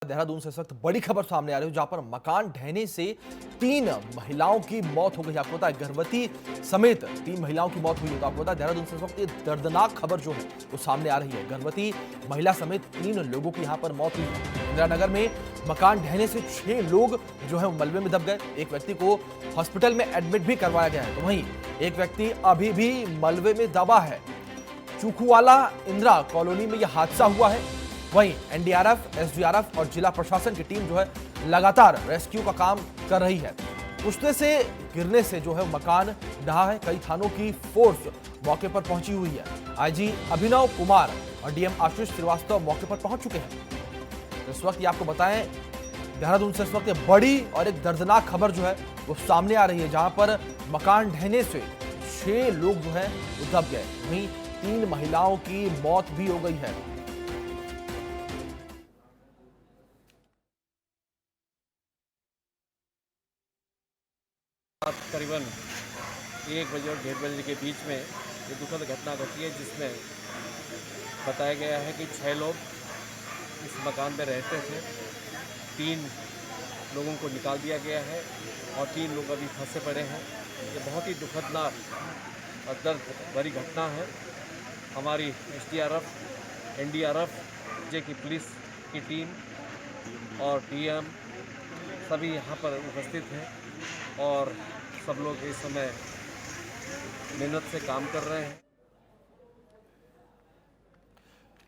देहरादून से इस वक्त बड़ी खबर सामने आ रही है जहां पर मकान ढहने से 3 महिलाओं की मौत हो गई। आपको पता है गर्भवती समेत 3 महिलाओं की मौत हुई है। तो आपको पता है देहरादून से इस वक्त ये दर्दनाक खबर जो है वो सामने आ रही है। गर्भवती महिला समेत 3 लोगों की यहां पर मौत हुई है। इंदिरा नगर में मकान ढहने से 6 लोग जो है मलबे में दब गए। एक व्यक्ति को हॉस्पिटल में एडमिट भी करवाया गया है, तो वहीं एक व्यक्ति अभी भी मलबे में दबा है। चूखूवाला इंदिरा कॉलोनी में यह हादसा हुआ है। वहीं एनडीआरएफ, एसडीआरएफ और जिला प्रशासन की टीम जो है लगातार रेस्क्यू का काम कर रही है। पुश्ते से गिरने से जो है मकान ढहा है। कई थानों की फोर्स मौके पर पहुंची हुई है। आईजी अभिनव कुमार और डीएम आशीष श्रीवास्तव मौके पर पहुंच चुके हैं। इस वक्त ये आपको बताएं देहरादून से इस वक्त बड़ी और एक दर्दनाक खबर जो है वो सामने आ रही है, जहां पर मकान ढहने से 6 लोग जो है वो दब गए। वहीं 3 महिलाओं की मौत भी हो गई है। करीबन 1 बजे और 1:30 बजे के बीच में ये दुखद घटना घटी है, जिसमें बताया गया है कि 6 लोग इस मकान में रहते थे। 3 लोगों को निकाल दिया गया है और 3 लोग अभी फंसे पड़े हैं। ये बहुत ही दुखदनाक और दर्द भरी घटना है। हमारी एसडीआरएफ, एनडीआरएफ, जे की पुलिस की टीम और डीएम सभी यहाँ पर उपस्थित हैं और सब लोग इस समय मेहनत से काम कर रहे हैं।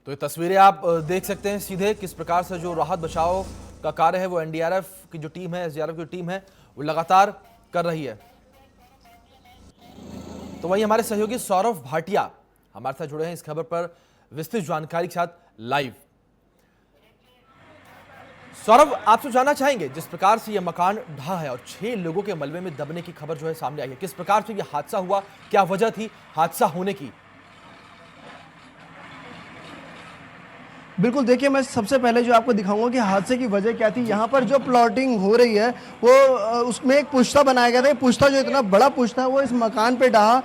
तो ये तस्वीरें आप देख सकते हैं सीधे किस प्रकार से जो राहत बचाव का कार्य है वो एनडीआरएफ की जो टीम है, एसडीआरएफ की टीम है वो लगातार कर रही है। तो वहीं हमारे सहयोगी सौरभ भाटिया हमारे साथ जुड़े हैं इस खबर पर विस्तृत जानकारी के साथ लाइव। सौरभ, आपसे जानना चाहेंगे जिस प्रकार से यह मकान ढहा है और 6 लोगों के मलबे में दबने की खबर जो है सामने आई है, किस प्रकार से यह हादसा हुआ, क्या वजह थी हादसा होने की? बिल्कुल, देखिए मैं सबसे पहले जो आपको दिखाऊंगा कि हादसे की वजह क्या थी। यहाँ पर जो प्लॉटिंग हो रही है वो उसमें एक पुश्ता बनाया गया था। ये पुश्ता जो इतना बड़ा पुश्ता है वो इस मकान पे ढहा।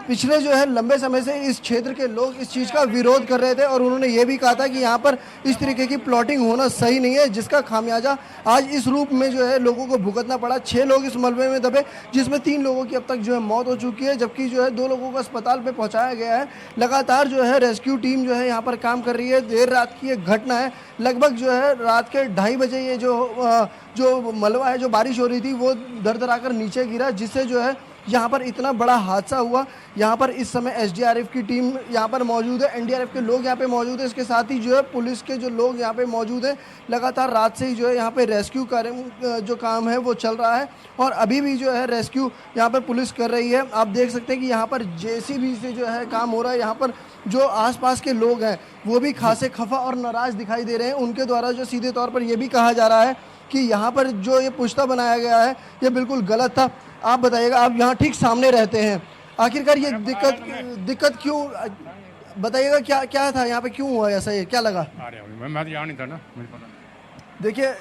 पिछले जो है लंबे समय से इस क्षेत्र के लोग इस चीज़ का विरोध कर रहे थे और उन्होंने ये भी कहा था कि यहाँ पर इस तरीके की प्लॉटिंग होना सही नहीं है, जिसका खामियाजा आज इस रूप में जो है लोगों को भुगतना पड़ा। 6 लोग इस मलबे में दबे, जिसमें 3 लोगों की अब तक जो है मौत हो चुकी है, जबकि जो है 2 लोगों को अस्पताल पे पहुंचाया गया है। लगातार जो है रेस्क्यू टीम जो है यहाँ पर काम कर रही है। देर रात की एक घटना है, लगभग जो है रात के 2:30 बजे ये जो मलबा है, जो बारिश हो रही थी वो दरदराकर नीचे गिरा, जिससे जो है यहाँ पर इतना बड़ा हादसा हुआ। यहाँ पर इस समय एसडीआरएफ की टीम यहाँ पर मौजूद है, एनडीआरएफ के लोग यहाँ पे मौजूद है, इसके साथ ही जो है पुलिस के जो लोग यहाँ पे मौजूद हैं। लगातार रात से ही जो है यहाँ पे रेस्क्यू कार्य जो काम है वो चल रहा है और अभी भी जो है रेस्क्यू यहाँ पर पुलिस कर रही है। आप देख सकते हैं कि यहाँ पर जेसीबी से जो है काम हो रहा है। यहाँ पर जो आसपास के लोग हैं वो भी खासे खफा और नाराज दिखाई दे रहे हैं। उनके द्वारा जो सीधे तौर पर यह भी कहा जा रहा है कि यहाँ पर जो ये पुश्ता बनाया गया है ये बिल्कुल गलत था। आप बताइएगा, आप यहाँ ठीक सामने रहते हैं, आखिरकार ये दिक्कत क्यों, बताइएगा क्या था यहाँ पे, क्यों हुआ ऐसा, ये क्या लगा? मैं तो यहाँ नहीं था ना, मुझे पता नहीं। देखिए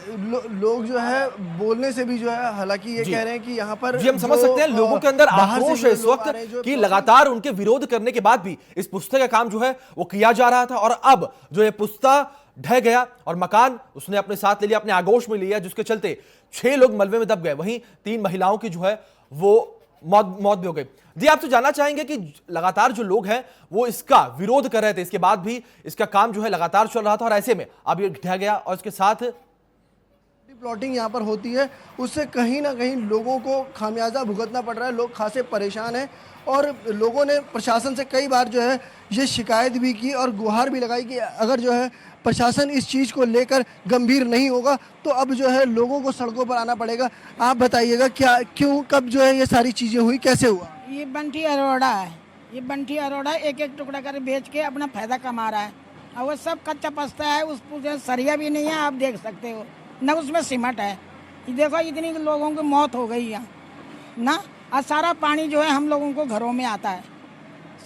लोग जो है बोलने से भी जो है, हालांकि ये कह रहे हैं कि यहाँ पर जी हम समझ सकते हैं लोगों के अंदर आक्रोश है इस वक्त कि लगातार उनके विरोध करने के बाद भी इस पुश्ते का काम जो है वो किया जा रहा था और अब जो ये पुश्ता ढह गया और मकान उसने अपने साथ ले लिया, अपने आगोश में लिया, जिसके चलते 6 लोग मलबे में दब गए। वहीं 3 महिलाओं की जो है वो मौत भी हो गई। जी आपसे जानना चाहेंगे कि लगातार जो लोग हैं वो इसका विरोध कर रहे थे, इसके बाद भी इसका काम जो है लगातार चल रहा था और ऐसे में अब ये ढह गया और इसके साथ प्लॉटिंग यहाँ पर होती है, उससे कहीं ना कहीं लोगों को खामियाजा भुगतना पड़ रहा है। लोग खासे परेशान हैं और लोगों ने प्रशासन से कई बार जो है ये शिकायत भी की और गुहार भी लगाई कि अगर जो है प्रशासन इस चीज़ को लेकर गंभीर नहीं होगा तो अब जो है लोगों को सड़कों पर आना पड़ेगा। आप बताइएगा क्यों कब जो है ये सारी चीज़ें हुई, कैसे हुआ? ये बंटी अरोड़ा है, ये बंटी अरोड़ा एक एक टुकड़ा कर बेच के अपना फायदा कमा रहा है और वो सब कच्चा पस्ता है, उस पर सरिया भी नहीं है, आप देख सकते हो न उसमें सीमेंट है। ये देखो इतनी लोगों की मौत हो गई है ना, और सारा पानी जो है हम लोगों को घरों में आता है,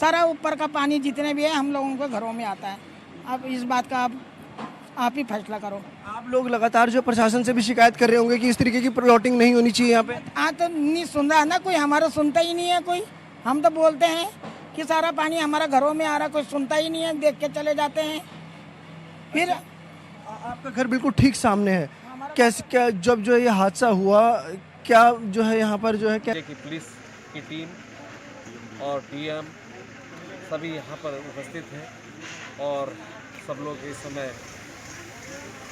सारा ऊपर का पानी जितने भी है हम लोगों को घरों में आता है। अब इस बात का आप ही फैसला करो। आप लोग लगातार जो प्रशासन से भी शिकायत कर रहे होंगे कि इस तरीके की प्लॉटिंग नहीं होनी चाहिए यहाँ पे। तो नहीं सुन रहा है ना कोई, हमारा सुनता ही नहीं है कोई। हम तो बोलते हैं कि सारा पानी हमारा घरों में आ रहा, कोई सुनता ही नहीं है, देख के चले जाते हैं। फिर आपका घर बिल्कुल ठीक सामने है। कैसे क्या जब जो ये हादसा हुआ, क्या जो है यहाँ पर जो है क्या कि पुलिस की टीम और डीएम सभी यहाँ पर उपस्थित हैं और सब लोग इस समय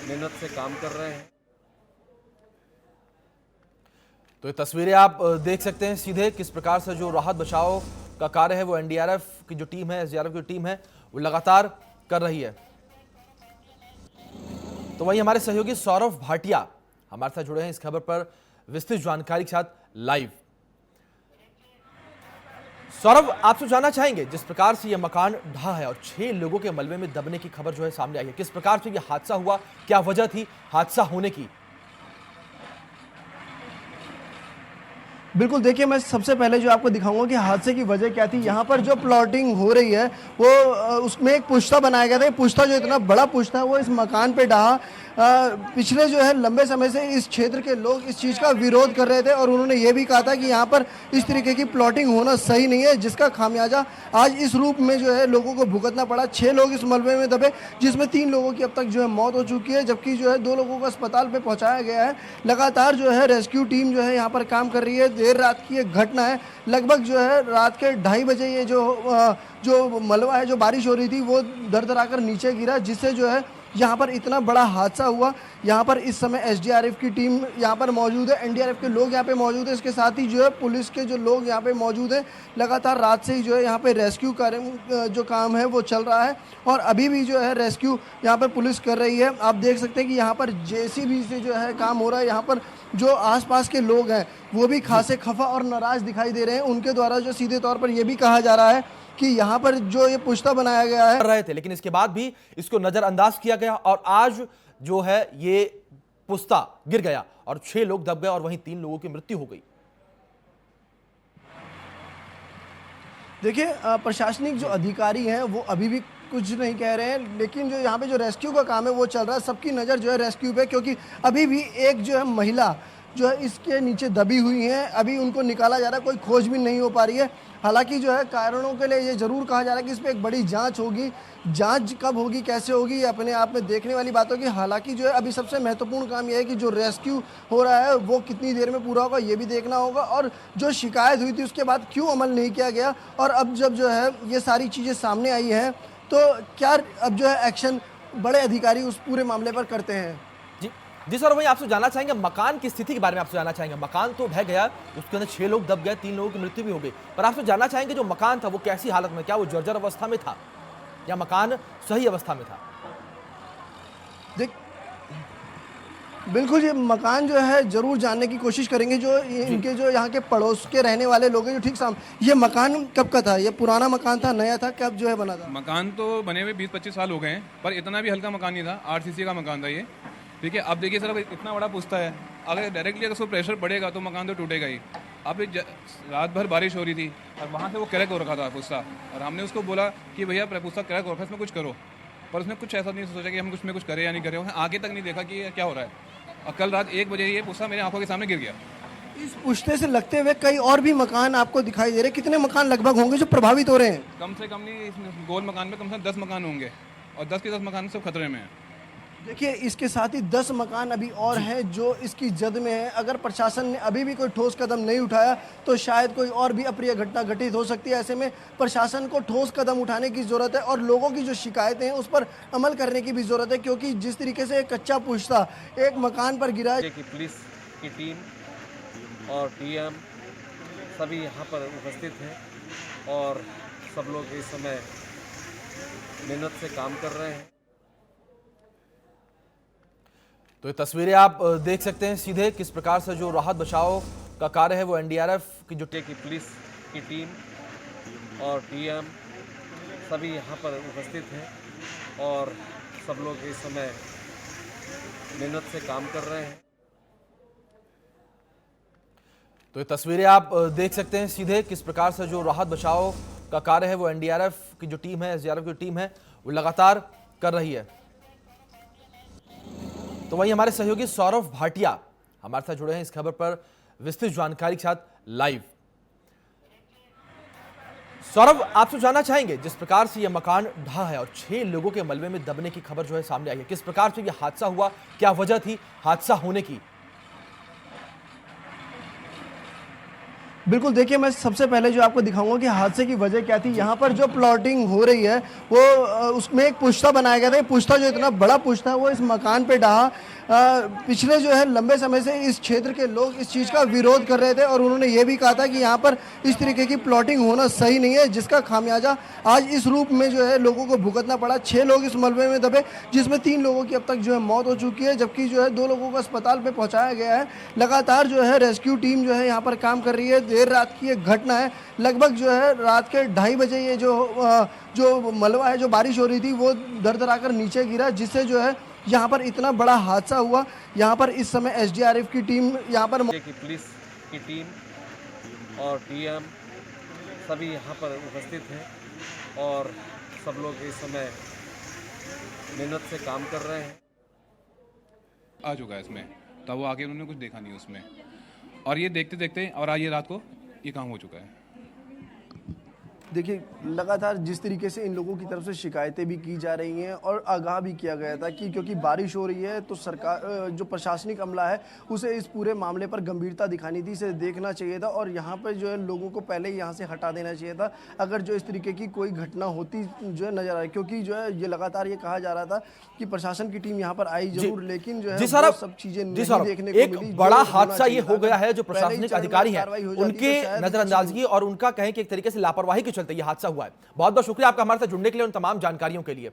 मेहनत से काम कर रहे हैं। तो ये तस्वीरें आप देख सकते हैं सीधे किस प्रकार से जो राहत बचाव का कार्य है वो एनडीआरएफ की जो टीम है, एसडीआरएफ की टीम है वो लगातार कर रही है। तो वहीं हमारे सहयोगी सौरभ भाटिया हमारे साथ जुड़े हैं इस खबर पर विस्तृत जानकारी के साथ लाइव। सौरभ, आपसे जानना चाहेंगे जिस प्रकार से यह मकान ढहा है और 6 लोगों के मलबे में दबने की खबर जो है सामने आई है, किस प्रकार से यह हादसा हुआ, क्या वजह थी हादसा होने की? बिल्कुल, देखिए मैं सबसे पहले जो आपको दिखाऊंगा कि हादसे की वजह क्या थी। यहाँ पर जो प्लॉटिंग हो रही है वो उसमें एक पुश्ता बनाया गया था। ये पुश्ता जो इतना बड़ा पुश्ता है वो इस मकान पे ढहा। पिछले जो है लंबे समय से इस क्षेत्र के लोग इस चीज़ का विरोध कर रहे थे और उन्होंने ये भी कहा था कि यहाँ पर इस तरीके की प्लॉटिंग होना सही नहीं है, जिसका खामियाजा आज इस रूप में जो है लोगों को भुगतना पड़ा। 6 लोग इस मलबे में दबे, जिसमें 3 लोगों की अब तक जो है मौत हो चुकी है, जबकि जो है 2 लोगों को अस्पताल पे पहुंचाया गया है। लगातार जो है रेस्क्यू टीम जो है यहाँ पर काम कर रही है। देर रात की एक घटना है, लगभग जो है रात के 2:30 बजे ये जो मलबा है, जो बारिश हो रही थी वो दरदरा कर नीचे गिरा, जिससे जो है यहाँ पर इतना बड़ा हादसा हुआ। यहाँ पर इस समय एसडीआरएफ की टीम यहाँ पर मौजूद है, एनडीआरएफ के लोग यहाँ पे मौजूद है, इसके साथ ही जो है पुलिस के जो लोग यहाँ पे मौजूद हैं। लगातार रात से ही जो है यहाँ पे रेस्क्यू कार्य जो काम है वो चल रहा है और अभी भी जो है रेस्क्यू यहाँ पर पुलिस कर रही है। आप देख सकते हैं कि यहाँ पर जेसीबी से जो है काम हो रहा है। यहाँ पर जो आसपास के लोग हैं वो भी खासे खफा और नाराज दिखाई दे रहे हैं। उनके द्वारा जो सीधे तौर पर यह भी कहा जा रहा है कि यहाँ पर जो ये पुश्ता बनाया गया है कर रहे थे, लेकिन इसके बाद भी इसको नजरअंदाज किया गया और आज जो है ये पुश्ता गिर गया और 6 लोग दब गए और वहीं 3 लोगों की मृत्यु हो गई। देखिए प्रशासनिक जो अधिकारी हैं वो अभी भी कुछ नहीं कह रहे हैं, लेकिन जो यहाँ पे जो रेस्क्यू का काम है वो चल रहा है। सबकी नज़र जो है रेस्क्यू पे, क्योंकि अभी भी एक जो है महिला जो है इसके नीचे दबी हुई है। अभी उनको निकाला जा रहा है, कोई खोजबीन नहीं हो पा रही है। हालांकि जो है कारणों के लिए ये ज़रूर कहा जा रहा है कि इस पर एक बड़ी जांच होगी। जांच कब होगी, कैसे होगी, ये अपने आप में देखने वाली बात होगी। हालांकि जो है अभी सबसे महत्वपूर्ण काम यह है कि जो रेस्क्यू हो रहा है वो कितनी देर में पूरा होगा ये भी देखना होगा, और जो शिकायत हुई थी उसके बाद क्यों अमल नहीं किया गया, और अब जब जो है ये सारी चीज़ें सामने आई हैं तो क्या अब जो है एक्शन बड़े अधिकारी उस पूरे मामले पर करते हैं। जी सर, वहीं आपसे जानना चाहेंगे मकान की स्थिति के बारे में आपसे जानना चाहेंगे। मकान तो ढह गया, उसके अंदर 6 लोग दब गए, 3 लोगों की मृत्यु भी हो गई, पर आपसे जानना चाहेंगे जो मकान था वो कैसी हालत में, क्या वो जर्जर अवस्था में था या मकान सही अवस्था में था? देख बिल्कुल, ये मकान जो है जरूर जानने की कोशिश करेंगे। जो इनके जो यहाँ के पड़ोस के रहने वाले लोग हैं जो ठीक सामने, ये मकान कब का था? ये पुराना मकान था, नया था, कब जो है बना था? मकान तो बने हुए 20-25 साल हो गए हैं, पर इतना भी हल्का मकान नहीं था। आरसीसी का मकान था ये, ठीक है। अब देखिए सर, इतना बड़ा पुश्ता है, अगर डायरेक्टली अगर उसको प्रेशर पड़ेगा तो मकान तो टूटेगा ही। अब रात भर बारिश हो रही थी और वहाँ से वो क्रैक हो रखा था पुश्ता, और हमने उसको बोला कि भैया पुश्ता क्रैक हो रखा है, इसमें कुछ करो, पर उसने कुछ ऐसा नहीं सोचा कि हम कुछ में कुछ करें या नहीं करें। उसने आगे तक नहीं देखा कि ये क्या हो रहा है, और कल रात 1 बजे ये पुश्ता मेरे आंखों के सामने गिर गया। इस पुश्ते से लगते हुए कई और भी मकान आपको दिखाई दे रहे हैं। कितने मकान लगभग होंगे जो प्रभावित हो रहे हैं? कम से कम नहीं, इस गोल मकान में कम से कम 10 मकान होंगे, और 10 के 10 मकान सब खतरे में हैं। देखिए इसके साथ ही 10 मकान अभी और हैं जो इसकी जद में है। अगर प्रशासन ने अभी भी कोई ठोस कदम नहीं उठाया तो शायद कोई और भी अप्रिय घटना घटित हो सकती है। ऐसे में प्रशासन को ठोस कदम उठाने की ज़रूरत है और लोगों की जो शिकायतें हैं उस पर अमल करने की भी ज़रूरत है, क्योंकि जिस तरीके से कच्चा पुश्ता एक मकान पर गिरा है। कि पुलिस की टीम और डीएम सभी यहाँ पर उपस्थित हैं और सब लोग इस समय मेहनत से काम कर रहे हैं। तो ये तस्वीरें आप देख सकते हैं सीधे किस प्रकार से जो राहत बचाव का कार्य है वो एनडीआरएफ की जो कि पुलिस की टीम और डीएम सभी यहाँ पर उपस्थित हैं और सब लोग इस समय मेहनत से काम कर रहे हैं। तो ये तस्वीरें आप देख सकते हैं सीधे किस प्रकार से जो राहत बचाव का कार्य है वो एनडीआरएफ की जो टीम है, एसडीआरएफ की टीम है वो लगातार कर रही है। तो वहीं हमारे सहयोगी सौरभ भाटिया हमारे साथ जुड़े हैं इस खबर पर विस्तृत जानकारी के साथ लाइव। सौरभ, आपसे जानना चाहेंगे जिस प्रकार से यह मकान ढहा है और 6 लोगों के मलबे में दबने की खबर जो है सामने आई है, किस प्रकार से यह हादसा हुआ, क्या वजह थी हादसा होने की? बिल्कुल, देखिए मैं सबसे पहले जो आपको दिखाऊंगा कि हादसे की वजह क्या थी। यहाँ पर जो प्लॉटिंग हो रही है वो उसमें एक पुश्ता बनाया गया था। ये पुश्ता जो इतना बड़ा पुश्ता है वो इस मकान पे ढहा। पिछले जो है लंबे समय से इस क्षेत्र के लोग इस चीज़ का विरोध कर रहे थे और उन्होंने ये भी कहा था कि यहाँ पर इस तरीके की प्लॉटिंग होना सही नहीं है, जिसका खामियाजा आज इस रूप में जो है लोगों को भुगतना पड़ा। 6 लोग इस मलबे में दबे, जिसमें 3 लोगों की अब तक जो है मौत हो चुकी है, जबकि जो है 2 लोगों को अस्पताल पे पहुंचाया गया है। लगातार जो है रेस्क्यू टीम जो है यहाँ पर काम कर रही है। देर रात की एक घटना है, लगभग जो है रात के 2:30 बजे ये जो मलबा है, जो बारिश हो रही थी वो दरदरा कर नीचे गिरा, जिससे जो है यहाँ पर इतना बड़ा हादसा हुआ। यहाँ पर इस समय एसडीआरएफ की टीम यहाँ पर की पुलिस की टीम और डीएम सभी यहाँ पर उपस्थित हैं और सब लोग इस समय मेहनत से काम कर रहे हैं। आ चुका है इसमें, तब वो आके उन्होंने कुछ देखा नहीं उसमें, और ये देखते देखते और आज ये रात को ये काम हो चुका है। देखिए लगातार जिस तरीके से इन लोगों की तरफ से शिकायतें भी की जा रही हैं और आगाह भी किया गया था कि क्योंकि बारिश हो रही है तो सरकार जो प्रशासनिक अमला है उसे इस पूरे मामले पर गंभीरता दिखानी थी, इसे देखना चाहिए था और यहाँ पर जो है लोगों को पहले ही यहाँ से हटा देना चाहिए था अगर जो इस तरीके की कोई घटना होती जो है नजर आए। क्योंकि जो है ये लगातार ये कहा जा रहा था कि प्रशासन की टीम यहाँ पर आई जरूर, लेकिन जो है वो सब चीजें नहीं देखने को मिली। एक बड़ा हादसा ये हो गया है, जो प्रशासनिक अधिकारी हैं उनके नजरअंदाजगी और उनका कहें कि एक तरीके से लापरवाही के चलते ये हादसा हुआ है। बहुत बहुत शुक्रिया आपका हमारे साथ जुड़ने के लिए, उन तमाम जानकारियों के लिए।